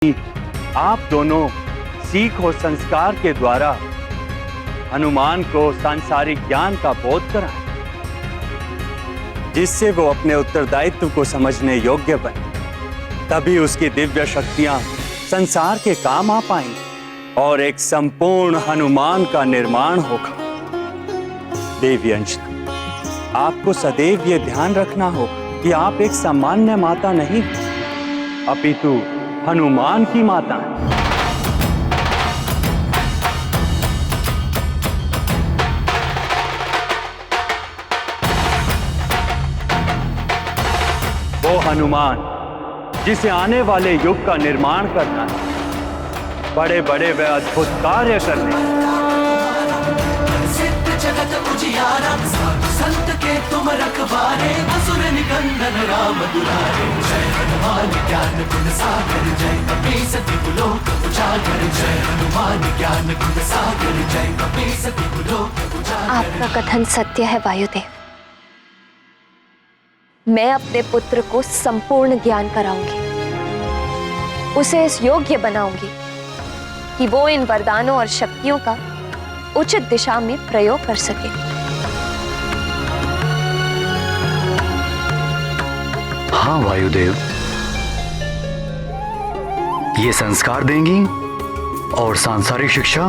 आप दोनों सीख और संस्कार के द्वारा हनुमान को सांसारिक ज्ञान का बोध कराएं, जिससे वो अपने उत्तरदायित्व को समझने योग्य बने। तभी उसकी दिव्य शक्तियां संसार के काम आ पाएंगी और एक संपूर्ण हनुमान का निर्माण होगा। देवी अंजना, आपको सदैव ये ध्यान रखना होगा कि आप एक सामान्य माता नहीं, अपितु हनुमान की माता हैं। वो हनुमान जिसे आने वाले युग का निर्माण करना है, बड़े बड़े व अद्भुत कार्य करने। सिद्ध जगत उजियारा, साधु संत के तुम रखवारे, असुर निकंदन राम दुलारे। जय हनुमान ज्ञान गुण सागर, जय कपीस तिहु लोक उजागर। जय हनुमान ज्ञान गुण सागर, जय कपीस तिहु लोक उजागर। आपका कथन सत्य है वायुदेव। मैं अपने पुत्र को संपूर्ण ज्ञान कराऊंगी, उसे इस योग्य बनाऊंगी कि वो इन वरदानों और शक्तियों का उचित दिशा में प्रयोग कर सके। हाँ वायुदेव, ये संस्कार देंगी और सांसारिक शिक्षा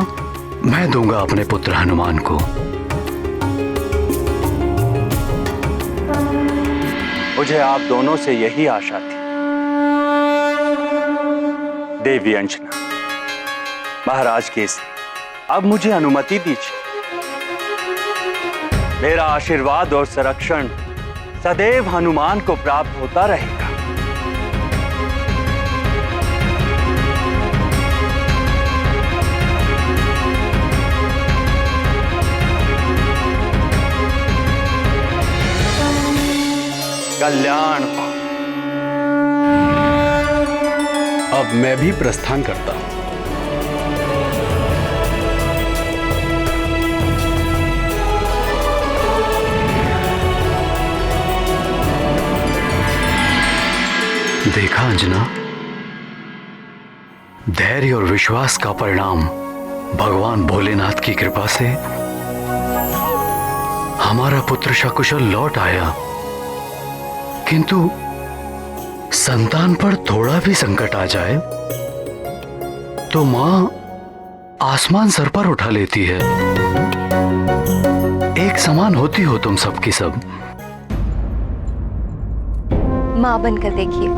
मैं दूंगा अपने पुत्र हनुमान को। मुझे आप दोनों से यही आशा थी। देवी अंजना, महाराज केसरी, अब मुझे अनुमति दीजिए। मेरा आशीर्वाद और संरक्षण सदैव हनुमान को प्राप्त होता रहेगा। कल्याण हो। अब मैं भी प्रस्थान करता हूं। देखा अंजना, धैर्य और विश्वास का परिणाम भगवान भोलेनाथ की कृपा से हमारा पुत्र सकुशल लौट आया। किंतु संतान पर थोड़ा भी संकट आ जाए तो मां आसमान सर पर उठा लेती है। एक समान होती हो तुम सबकी सब। मां बनकर देखिए,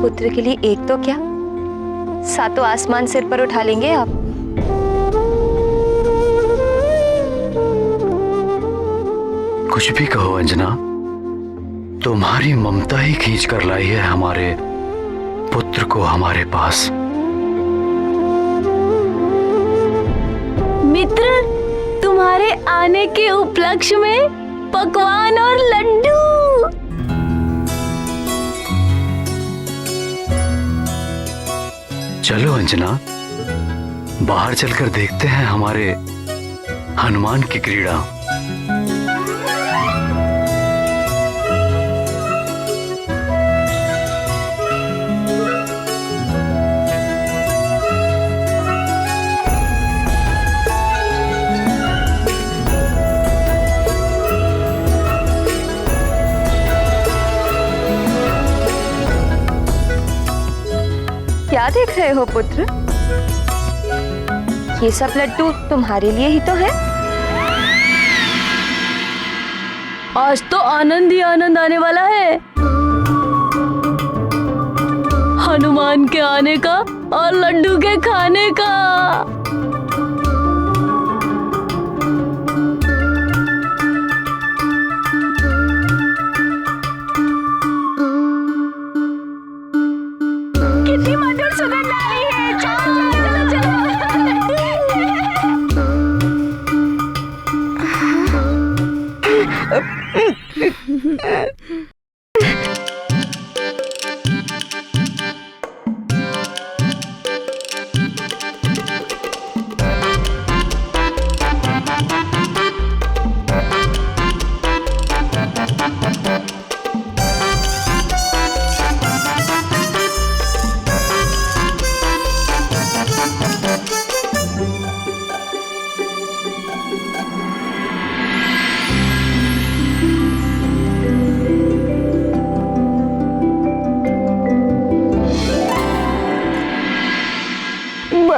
पुत्र के लिए एक तो क्या, सातों आसमान सिर पर उठा लेंगे आप। कुछ भी कहो अंजना, तुम्हारी ममता ही खींच कर लाई है हमारे पुत्र को हमारे पास। मित्र, तुम्हारे आने के उपलक्ष्य में पकवान और लड्डू। चलो अंजना, बाहर चलकर देखते हैं हमारे हनुमान की क्रीड़ा। क्या देख रहे हो पुत्र? ये सब लड्डू तुम्हारे लिए ही तो है। आज तो आनंद ही आनंद आने वाला है, हनुमान के आने का और लड्डू के खाने का। कितनी मधुर सुगंध आ रही है। चलो चलो चलो चलो।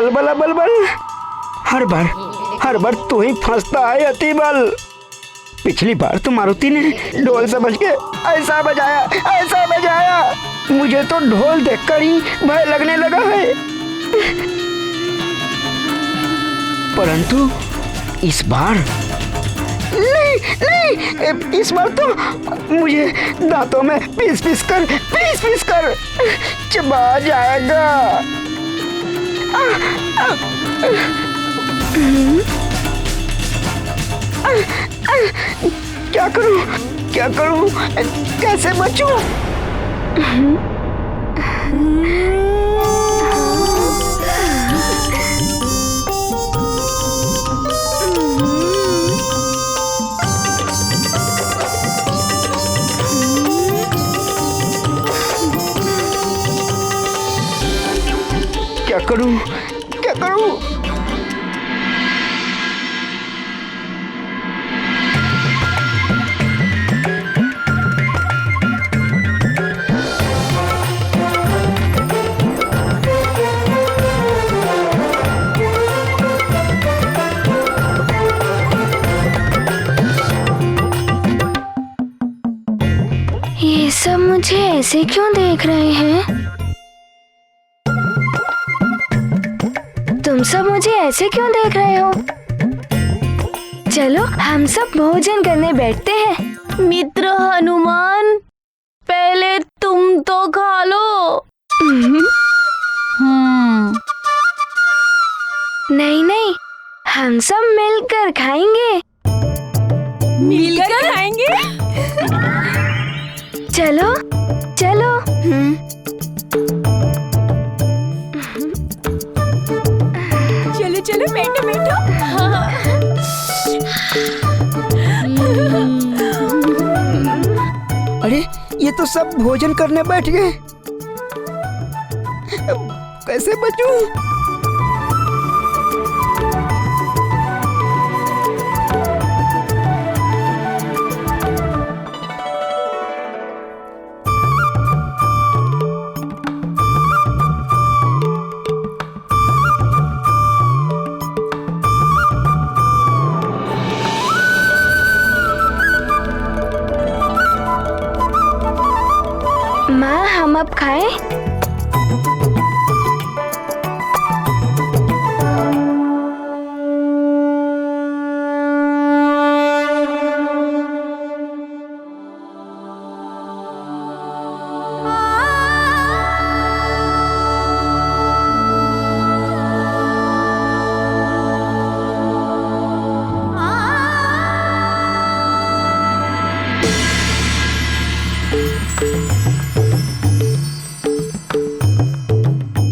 बल बल बल बल। हर बार तू ही फंसता है अति बल। पिछली बार तो मारुति ने ढोल समझ के ऐसा बजाया, मुझे तो ढोल देखकर ही भय लगने लगा है। परंतु इस बार नहीं, इस बार तो मुझे दांतों में पीस कर चबा जाएगा। क्या करूं, कैसे बचूं? क्या करूं? ये सब मुझे ऐसे क्यों देख रहे हैं? तुम सब मुझे ऐसे क्यों देख रहे हो? चलो हम सब भोजन करने बैठते हैं। मित्र हनुमान, पहले तुम तो खा लो। नहीं, हम सब मिलकर खाएंगे। मिलकर खाएंगे? चलो। चलो बैठो। अरे ये तो सब भोजन करने बैठ गए। कैसे बचूं? माँ, हम अब खाएं?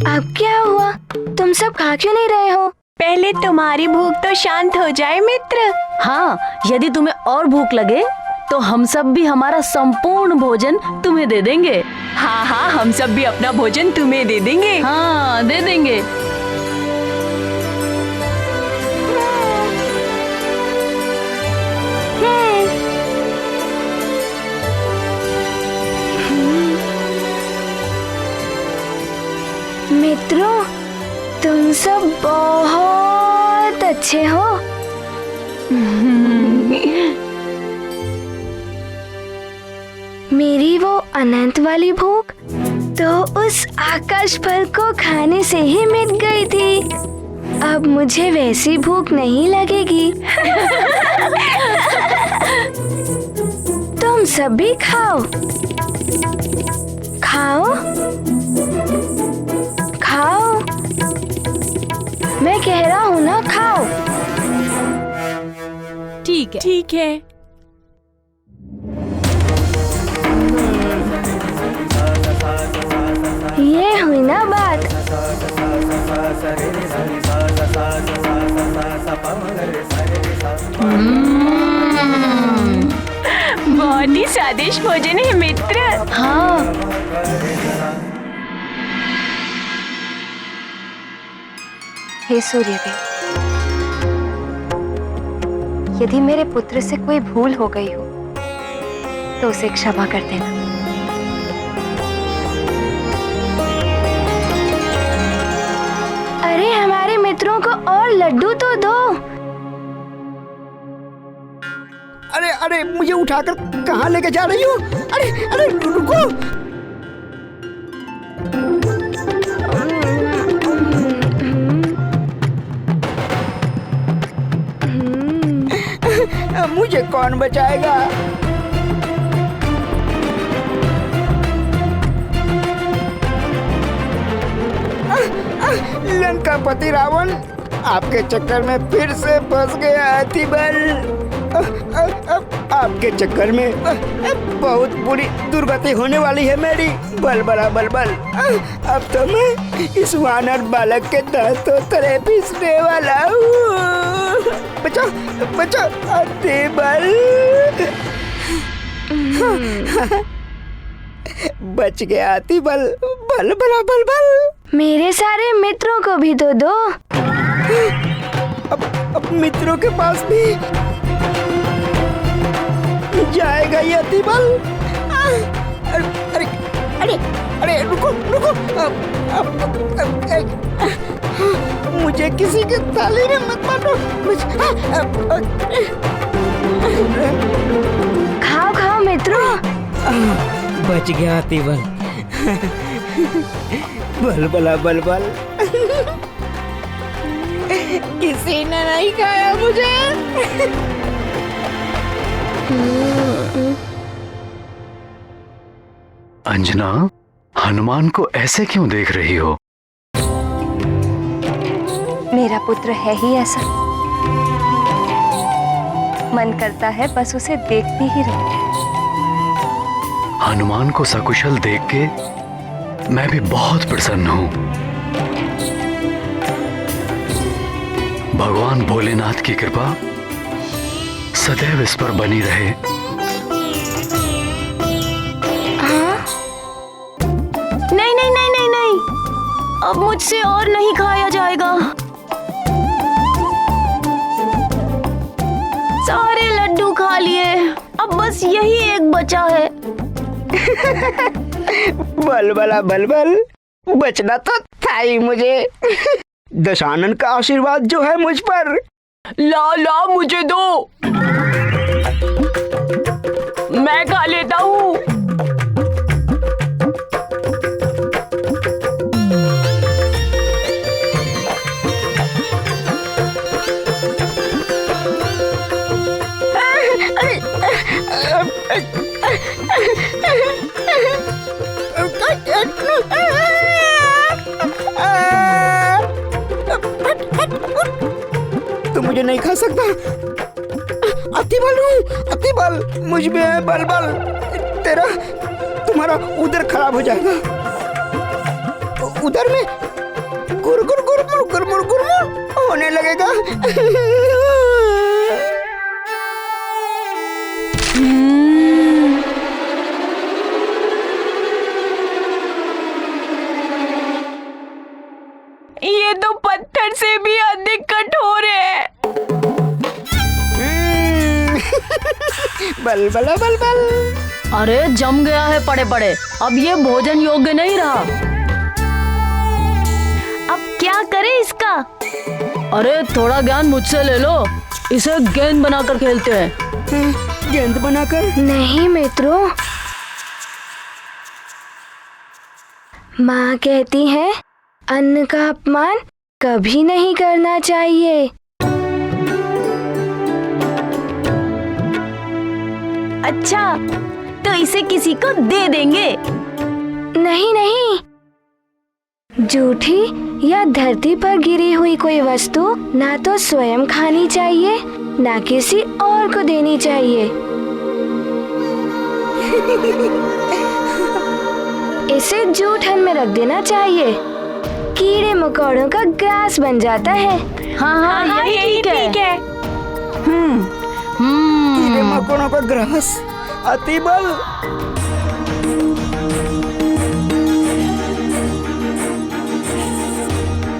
अब क्या हुआ? तुम सब खा क्यों नहीं रहे हो? पहले तुम्हारी भूख तो शांत हो जाए मित्र। हाँ, यदि तुम्हें और भूख लगे तो हम सब भी हमारा संपूर्ण भोजन तुम्हें दे देंगे। हाँ, हम सब भी अपना भोजन तुम्हें दे देंगे। हाँ, दे देंगे। मित्रों, तुम सब बहुत अच्छे हो। मेरी वो अनंत वाली भूख तो उस आकाश फल को खाने से ही मिट गई थी। अब मुझे वैसी भूख नहीं लगेगी। तुम सब भी खाओ। मैं कह रहा हूँ ना, खाओ। ठीक है। ये हुई ना बात। बहुत ही स्वादिष्ट भोजन है मित्र। हाँ, हे सूर्यदेव, यदि मेरे पुत्र से कोई भूल हो गई हो तो उसे क्षमा कर देना। अरे हमारे अरे मुझे उठाकर कहाँ लेके जा रही हो? अरे अरे रुको। मुझे कौन बचाएगा? लंकापति रावण, आपके चक्कर में फिर से फंस गया अतिबल। आपके चक्कर में बहुत बुरी दुर्गति होने वाली है मेरी। बल बला बल बल, अब तो मैं इस वानर बालक के दांतों तले पीसने वाला हूँ। बचाओ बचाओ अतिबल। बच गया अतिबल। बल बला बल बल। मेरे सारे मित्रों को भी तो दो। अब मित्रों के पास भी जाएगा ये अतिबल। अरे अरे अरे रुको रुको। मुझे किसी के थाली में मत मारो। खाओ खाओ मित्रों। बच गया अतिबल। बल बला बल बल। किसी ने नहीं खाया मुझे। अंजना, हनुमान को ऐसे क्यों देख रही हो? मेरा पुत्र है ही ऐसा, मन करता है बस उसे देखती ही रहूं। हनुमान को सकुशल देख के मैं भी बहुत प्रसन्न हूं। भगवान भोलेनाथ की कृपा सदैव इस पर बनी रहे। नहीं नहीं नहीं नहीं नहीं, अब मुझसे और नहीं खाया जाएगा। सारे लड्डू खा लिए, अब बस यही एक बचा है। बल बला बल बल, बचना तो था ही मुझे। दशानन का आशीर्वाद जो है मुझ पर। ला ला मुझे दो, मैं खा लेता हूँ। तू मुझे नहीं खा सकता। अतिबल हूँ, अतिबल मुझ में है बल बल। तुम्हारा उदर खराब हो जाएगा। उदर में गुर गुर गुर गुर गुर गुर गुर होने लगेगा। ये तो पत्थर से भी अधिक कठोर है। बल बला बल बल। अरे जम गया है पड़े पड़े, अब ये भोजन योग्य नहीं रहा। अब क्या करें इसका? अरे थोड़ा ज्ञान मुझसे ले लो, इसे गेंद बनाकर खेलते हैं। गेंद बनाकर? नहीं मित्रों, माँ कहती है अन्न का अपमान कभी नहीं करना चाहिए। अच्छा, तो इसे किसी को दे देंगे? नहीं नहीं, जूठी या धरती पर गिरी हुई कोई वस्तु ना तो स्वयं खानी चाहिए ना किसी और को देनी चाहिए। इसे जूठन में रख देना चाहिए, कीड़े मकोड़ों का ग्रास बन जाता है। हाँ, यही ठीक है। कीड़े मकोड़ों का ग्रास? अतिबल,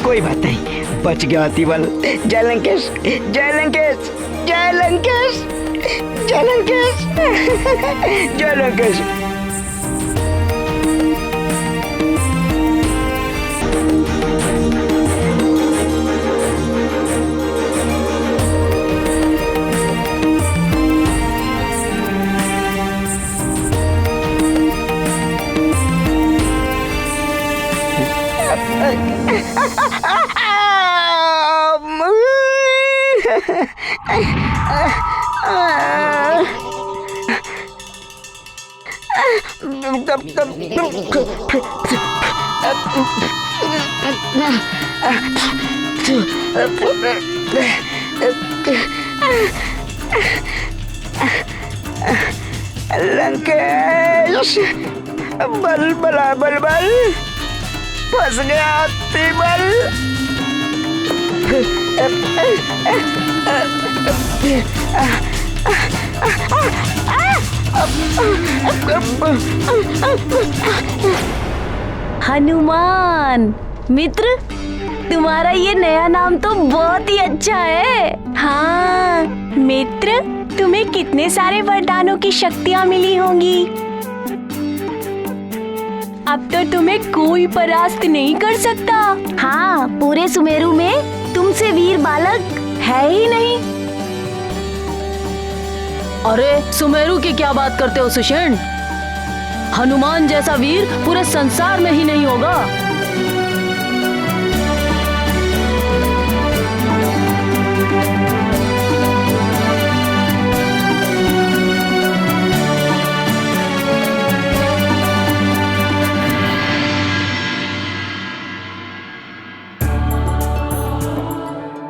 कोई बात नहीं, बच गया अतिबल। जय लंकेश, जय लंकेश, जय लंकेश, जय लंकेश, जय लंकेश। लंकेश, बल बला बल बल, फंस गया तिबल। हनुमान मित्र, तुम्हारा ये नया नाम तो बहुत ही अच्छा है। हाँ मित्र, तुम्हें कितने सारे वरदानों की शक्तियाँ मिली होंगी। अब तो तुम्हें कोई परास्त नहीं कर सकता। हाँ, पूरे सुमेरु में तुमसे वीर बालक है ही नहीं। अरे सुमेरु की क्या बात करते हो सुषेण? हनुमान जैसा वीर पूरे संसार में ही नहीं होगा।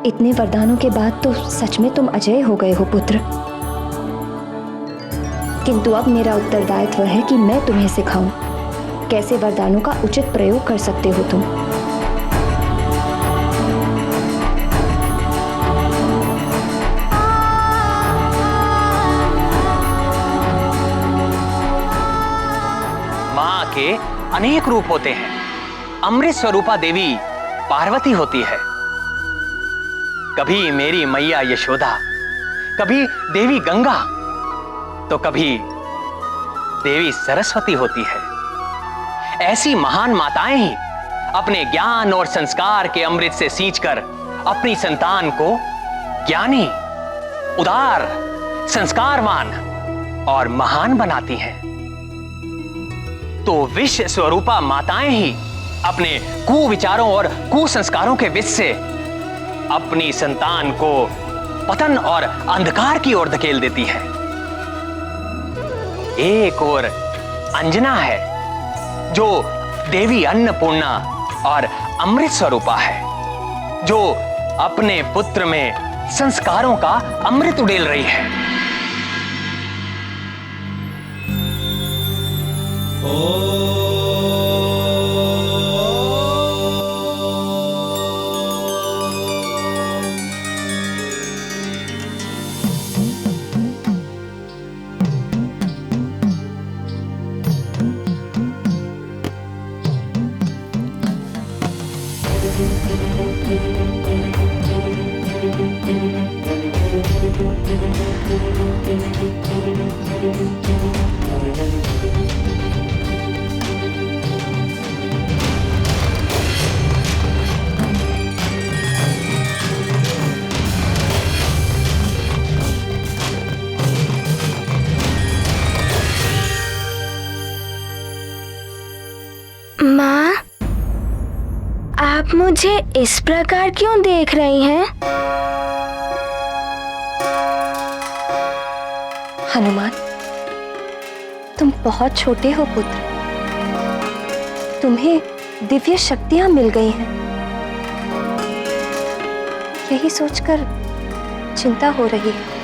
इतने वरदानों के बाद तो सच में तुम अजय हो गए हो पुत्र। किंतु अब मेरा उत्तरदायित्व है कि मैं तुम्हें सिखाऊं कैसे वरदानों का उचित प्रयोग कर सकते हो तुम। माँ के अनेक रूप होते हैं। अमृत स्वरूपा देवी पार्वती होती है, कभी मेरी मैया यशोदा, कभी देवी गंगा, तो कभी देवी सरस्वती होती है। ऐसी महान माताएं ही अपने ज्ञान और संस्कार के अमृत से सींचकर अपनी संतान को ज्ञानी, उदार, संस्कारवान और महान बनाती हैं। तो विश्व स्वरूपा माताएं ही अपने कुविचारों और कुसंस्कारों के विष से अपनी संतान को पतन और अंधकार की ओर धकेल देती है। एक और अंजना है जो देवी अन्नपूर्णा और अमृत स्वरूपा है, जो अपने पुत्र में संस्कारों का अमृत उड़ेल रही है। माँ, आप मुझे इस प्रकार क्यों देख रही हैं? हनुमान, तुम बहुत छोटे हो पुत्र। तुम्हें दिव्य शक्तियां मिल गई हैं। यही सोचकर चिंता हो रही है।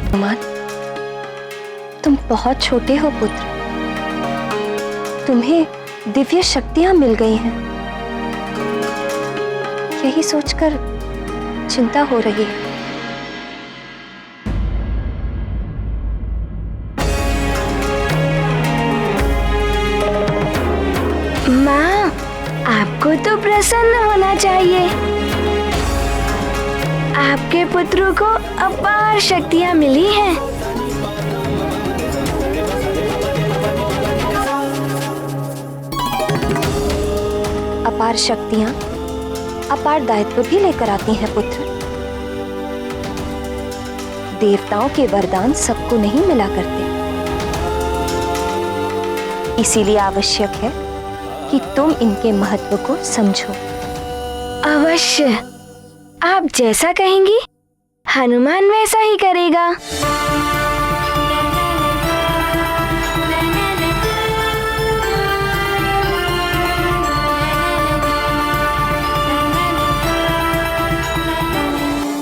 हनुमान, तुम बहुत छोटे हो पुत्र। तुम्हें दिव्य शक्तियां मिल गई हैं। यही सोचकर चिंता हो रही है। माँ, आपको तो प्रसन्न होना चाहिए। आपके पुत्रों को अपार शक्तियां मिली हैं। अपार शक्तियां अपार दायित्व भी लेकर आती हैं पुत्र। देवताओं के वरदान सबको नहीं मिला करते। इसीलिए आवश्यक है कि तुम इनके महत्व को समझो। अवश्य, आप जैसा कहेंगी हनुमान वैसा ही करेगा।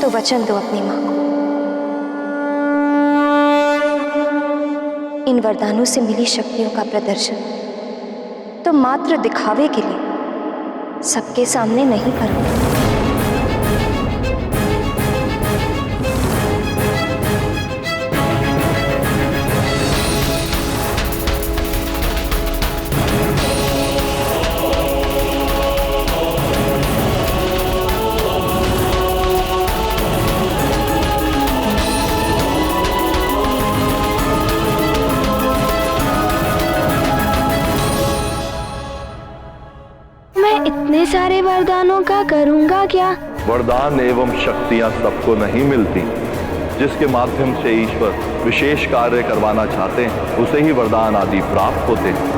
तो वचन दो अपनी मां को। इन वरदानों से मिली शक्तियों का प्रदर्शन तो मात्र दिखावे के लिए सबके सामने नहीं करूंगा। इतने सारे वरदानों का करूंगा क्या? वरदान एवं शक्तियां सबको नहीं मिलती। जिसके माध्यम से ईश्वर विशेष कार्य करवाना चाहते हैं उसे ही वरदान आदि प्राप्त होते हैं।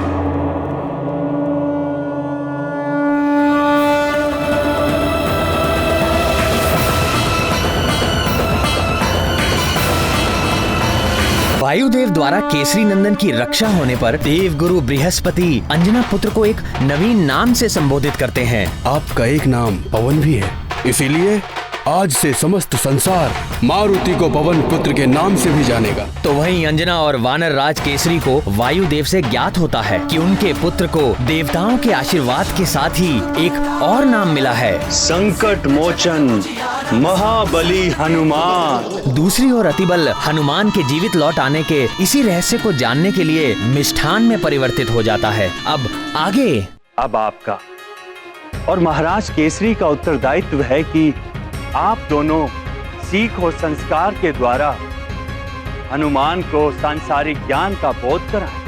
वायुदेव द्वारा केसरी नंदन की रक्षा होने पर देव गुरु बृहस्पति अंजना पुत्र को एक नवीन नाम से संबोधित करते हैं। आपका एक नाम पवन भी है, इसीलिए आज से समस्त संसार मारुति को पवन पुत्र के नाम से भी जानेगा। तो वहीं अंजना और वानर राज केसरी को वायुदेव से ज्ञात होता है कि उनके पुत्र को देवताओं के आशीर्वाद के साथ ही एक और नाम मिला है, संकट मोचन महाबली हनुमान। दूसरी ओर अतिबल हनुमान के जीवित लौट आने के इसी रहस्य को जानने के लिए मिष्ठान में परिवर्तित हो जाता है। अब आगे। अब आपका और महाराज केसरी का उत्तरदायित्व है कि आप दोनों सीख और संस्कार के द्वारा हनुमान को सांसारिक ज्ञान का बोध कराएं,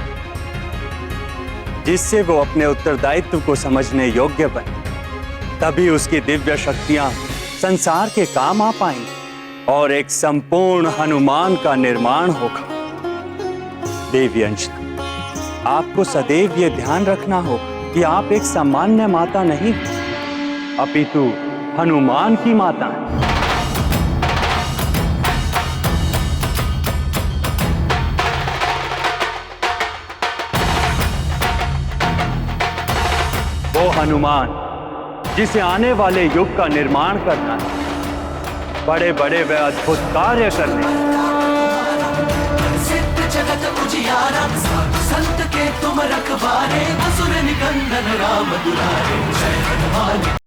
जिससे वो अपने उत्तरदायित्व को समझने योग्य बने। तभी उसकी दिव्य शक्तियां संसार के काम आ पाएंगी और एक संपूर्ण हनुमान का निर्माण होगा। देवी अंजना, आपको सदैव ये ध्यान रखना होगा कि आप एक सामान्य माता नहीं अपितु हनुमान की माता है। वो हनुमान जिसे आने वाले युग का निर्माण करना है, बड़े बड़े व अद्भुत कार्य करने। सिद्ध जगत उजियारा साधु संत के तुम रखवारे असुर निकंदन राम दुलारे जय हनुमान।